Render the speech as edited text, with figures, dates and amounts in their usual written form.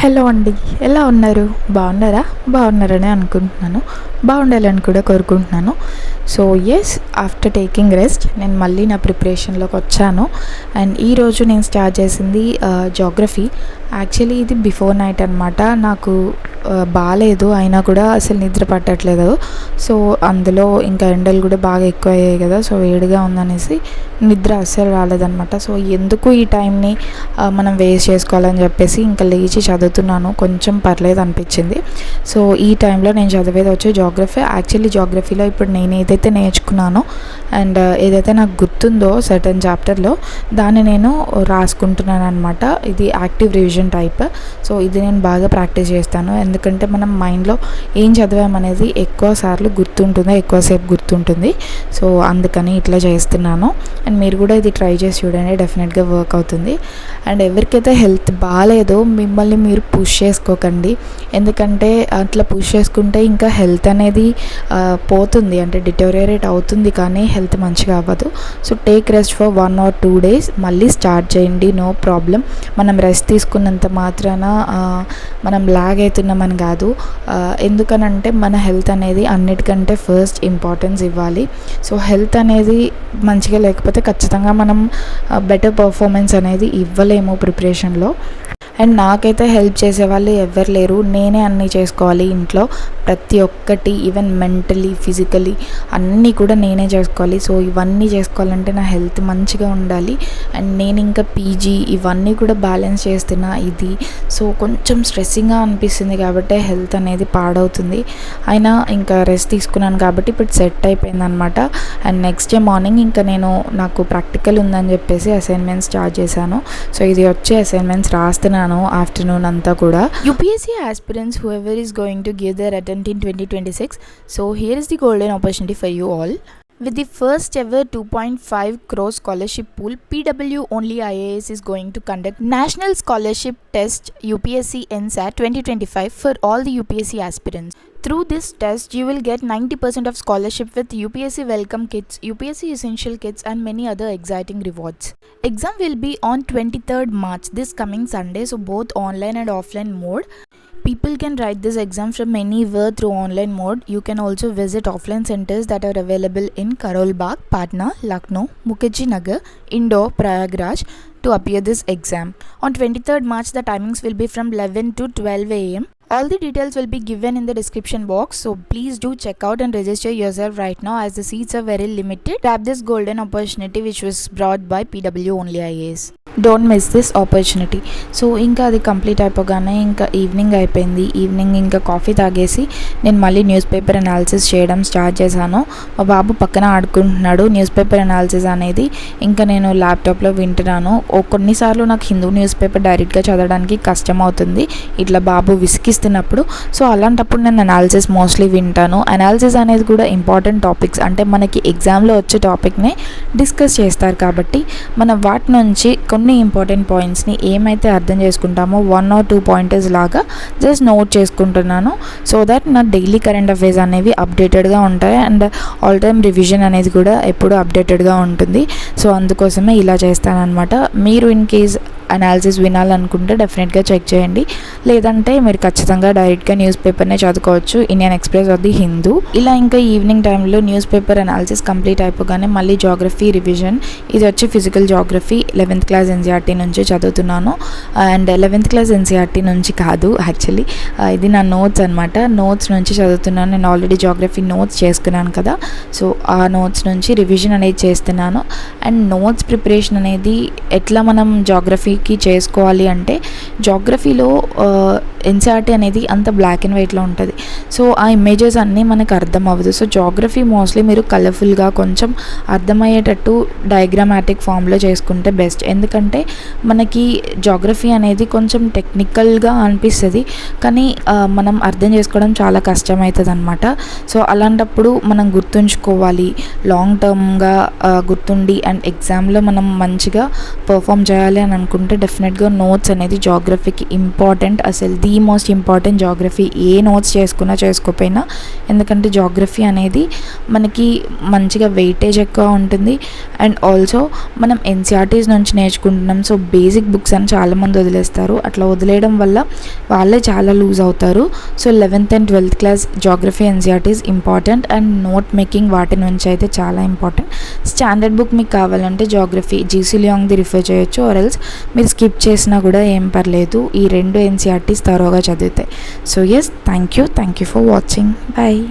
Hello అండి, ఎలా ఉన్నారు? బాగున్నారా? బాగున్నారని అనుకుంటున్నాను. బాగుండాలని కూడా కోరుకుంటున్నాను. So yes, after taking rest నేను మళ్ళీ నా ప్రిపరేషన్లోకి వచ్చాను. అండ్ ఈరోజు నేను స్టార్ట్ చేసింది జాగ్రఫీ. యాక్చువల్లీ ఇది బిఫోర్ నైట్ అనమాట. నాకు బాగాలేదు, అయినా కూడా అసలు నిద్ర పట్టట్లేదు. సో అందులో ఇంకా ఎండలు కూడా బాగా ఎక్కువ అయ్యాయి కదా, సో వేడిగా ఉందనేసి నిద్ర అస్సలు రాలేదనమాట. సో ఎందుకు ఈ టైంని మనం వేస్ట్ చేసుకోవాలని చెప్పేసి ఇంకా లేచి చదువుతున్నాను. కొంచెం పర్లేదు అనిపించింది. సో ఈ టైంలో నేను చదివేది వచ్చి జాగ్రఫీ. యాక్చువల్లీ జాగ్రఫీలో ఇప్పుడు నేను ఏదైతే నేర్చుకున్నానో అండ్ ఏదైతే నాకు గుర్తుందో సర్టన్ చాప్టర్లో దాన్ని నేను రాసుకుంటున్నాను అనమాట. ఇది యాక్టివ్ రివిజన్ టైప్. సో ఇది నేను బాగా ప్రాక్టీస్ చేస్తాను, ఎందుకంటే మనం మైండ్లో ఏం చదివామనేది ఎక్కువ సార్లు గుర్తుంటుంది, ఎక్కువసేపు గుర్తుంటుంది. సో అందుకని ఇట్లా చేస్తున్నాను. అండ్ మీరు కూడా ఇది ట్రై చేసి చూడండి, డెఫినెట్గా వర్క్ అవుతుంది. అండ్ ఎవరికైతే హెల్త్ బాగాలేదో మిమ్మల్ని మీరు పుష్ చేసుకోకండి, ఎందుకంటే అట్లా పుష్ చేసుకుంటే ఇంకా హెల్త్ అనేది పోతుంది, అంటే డిటోరియేట్ అవుతుంది, కానీ హెల్త్ మంచిగా అవ్వదు. So take rest for 1 or 2 days, మళ్ళీ స్టార్ట్ చేయండి, నో ప్రాబ్లం. మనం రెస్ట్ తీసుకున్నంత మాత్రాన మనం లాగ్ అవుతున్నామని కాదు. ఎందుకనంటే మన హెల్త్ అనేది అన్నిటికంటే ఫస్ట్ ఇంపార్టెన్స్ ఇవ్వాలి. సో హెల్త్ అనేది మంచిగా లేకపోతే ఖచ్చితంగా మనం బెటర్ పర్ఫార్మెన్స్ అనేది ఇవ్వలేము ప్రిపరేషన్లో. అండ్ నాకైతే హెల్ప్ చేసేవాళ్ళు ఎవరు లేరు, నేనే అన్నీ చేసుకోవాలి ఇంట్లో, ప్రతి ఒక్కటి, ఈవెన్ మెంటలీ ఫిజికలీ అన్నీ కూడా నేనే చేసుకోవాలి. సో ఇవన్నీ చేసుకోవాలంటే నా హెల్త్ మంచిగా ఉండాలి. అండ్ నేను ఇంకా పీజీ ఇవన్నీ కూడా బ్యాలెన్స్ చేస్తున్నా ఇది. సో కొంచెం స్ట్రెస్సింగ్గా అనిపిస్తుంది కాబట్టి హెల్త్ అనేది పాడవుతుంది. అయినా ఇంకా రెస్ట్ తీసుకున్నాను కాబట్టి ఇప్పుడు సెట్ అయిపోయింది అనమాట. అండ్ నెక్స్ట్ డే మార్నింగ్ ఇంకా నాకు ప్రాక్టికల్ ఉందని చెప్పేసి అసైన్మెంట్స్ స్టార్ట్ చేశాను. సో ఇది వచ్చి అసైన్మెంట్స్ రాస్తున్నాను ఆఫ్టర్నూన్ అంతా కూడా. UPSC aspirants, whoever is going to give their attempt in 2026, so here is the golden opportunity for you all. With the first ever 2.5 crore scholarship pool, PW Only IAS is going to conduct National Scholarship Test UPSC NSAT 2025 for all the UPSC aspirants. Through this test, you will get 90% of scholarship with UPSC Welcome Kits, UPSC Essential Kits and many other exciting rewards. Exam will be on 23rd March, this coming Sunday, so both online and offline mode. People can write this exam from anywhere through online mode. You can also visit offline centers that are available in Karol Bagh, Patna, Lucknow, Mukherjee Nagar, Indore, Prayagraj to appear this exam. On 23rd March, the timings will be from 11 to 12 am. All the details will be given in the description box, so please do check out and register yourself right now as the seats are very limited. Grab this golden opportunity which was brought by PW Only IAS. Don't miss this opportunity. So ఇంకా అది complete అయిపోగానే ఇంకా evening అయిపోయింది. Evening ఇంకా coffee తాగేసి నేను మళ్ళీ news paper analysis చేయడం స్టార్ట్ చేశాను. మా బాబు పక్కన ఆడుకుంటున్నాడు. న్యూస్ పేపర్ అనాలిసిస్ అనేది ఇంకా నేను ల్యాప్టాప్లో వింటున్నాను. కొన్నిసార్లు నాకు హిందూ న్యూస్ పేపర్ డైరెక్ట్గా చదవడానికి కష్టం అవుతుంది, ఇట్లా బాబు విసిగిస్తున్నప్పుడు. సో అలాంటప్పుడు నేను అనాలిసిస్ మోస్ట్లీ వింటాను. అనాలిసిస్ అనేది కూడా ఇంపార్టెంట్ టాపిక్స్, అంటే మనకి ఎగ్జామ్లో వచ్చే టాపిక్నే డిస్కస్ చేస్తారు కాబట్టి మనం వాటి నుంచి కొన్ని ఇంపార్టెంట్ పాయింట్స్ని ఏమైతే అర్థం చేసుకుంటామో 1 or 2 పాయింటర్స్ లాగా జస్ట్ నోట్ చేసుకుంటున్నాను. సో దట్ నా డైలీ కరెంట్ అఫైర్స్ అనేవి అప్డేటెడ్గా ఉంటాయి అండ్ ఆల్ టైమ్ రివిజన్ అనేది కూడా ఎప్పుడూ అప్డేటెడ్గా ఉంటుంది. సో అందుకోసమే ఇలా చేస్తానన్నమాట. మీరు ఇన్ కేస్ అనాలిసిస్ వినాలనుకుంటే డెఫినెట్గా చెక్ చేయండి, లేదంటే మీరు ఖచ్చితంగా డైరెక్ట్గా న్యూస్ పేపర్నే చదువుకోవచ్చు, Indian express of the Hindu. ఇలా ఇంకా ఈవినింగ్ టైంలో న్యూస్ పేపర్ అనాలిసిస్ కంప్లీట్ అయిపోగానే మళ్ళీ జాగ్రఫీ రివిజన్. ఇది వచ్చి physical geography 11th class NCERT నుంచి చదువుతున్నాను. అండ్ 11th క్లాస్ NCERT నుంచి కాదు, యాక్చువల్లీ ఇది నా నోట్స్ అనమాట. నోట్స్ నుంచి చదువుతున్నాను. నేను ఆల్రెడీ జాగ్రఫీ నోట్స్ చేసుకున్నాను కదా, సో ఆ నోట్స్ నుంచి రివిజన్ అనేది చేస్తున్నాను. అండ్ నోట్స్ ప్రిపరేషన్ అనేది ఎట్లా మనం జాగ్రఫీకి చేసుకోవాలి అంటే, జాగ్రఫీలో NCERT అనేది అంత బ్లాక్ అండ్ వైట్లో ఉంటుంది. సో ఆ ఇమేజెస్ అన్నీ మనకు అర్థం అవ్వదు. సో జాగ్రఫీ మోస్ట్లీ మీరు కలర్ఫుల్గా కొంచెం అర్థమయ్యేటట్టు డయాగ్రామాటిక్ ఫామ్లో చేసుకుంటే బెస్ట్. ఎందుకంటే మనకి జాగ్రఫీ అనేది కొంచెం టెక్నికల్గా అనిపిస్తుంది, కానీ మనం అర్థం చేసుకోవడం చాలా కష్టమవుతుంది అనమాట. సో అలాంటప్పుడు మనం గుర్తుంచుకోవాలి, లాంగ్ టర్మ్గా గుర్తుండి అండ్ ఎగ్జామ్లో మనం మంచిగా పర్ఫామ్ చేయాలి అని అనుకుంటే డెఫినెట్గా నోట్స్ అనేది జాగ్రఫీకి ఇంపార్టెంట్. అసలు the most important geography. A notes చేసుకున్నా చేసుకోకపోయినా, ఎందుకంటే జాగ్రఫీ అనేది మనకి మంచిగా వెయిటేజ్ ఎక్కువ ఉంటుంది. అండ్ ఆల్సో మనం NCERTs నుంచి నేర్చుకుంటే చదువుకుంటున్నాం. సో బేసిక్ బుక్స్ అని చాలామంది వదిలేస్తారు. అట్లా వదిలేయడం వల్ల వాళ్ళే చాలా లూజ్ అవుతారు. So 11th and 12th class geography NCERT is important and note making వాటి నుంచి అయితే చాలా ఇంపార్టెంట్. స్టాండర్డ్ బుక్ మీకు కావాలంటే జాగ్రఫీ జీసీ లియాంగ్ది రిఫర్ చేయొచ్చు, ఆర్ ఎల్స్ మీరు స్కిప్ చేసినా కూడా ఏం పర్లేదు. ఈ 2 ఎన్సీఆర్టీస్ తరోగా చదివితే. So yes, thank you for watching. Bye.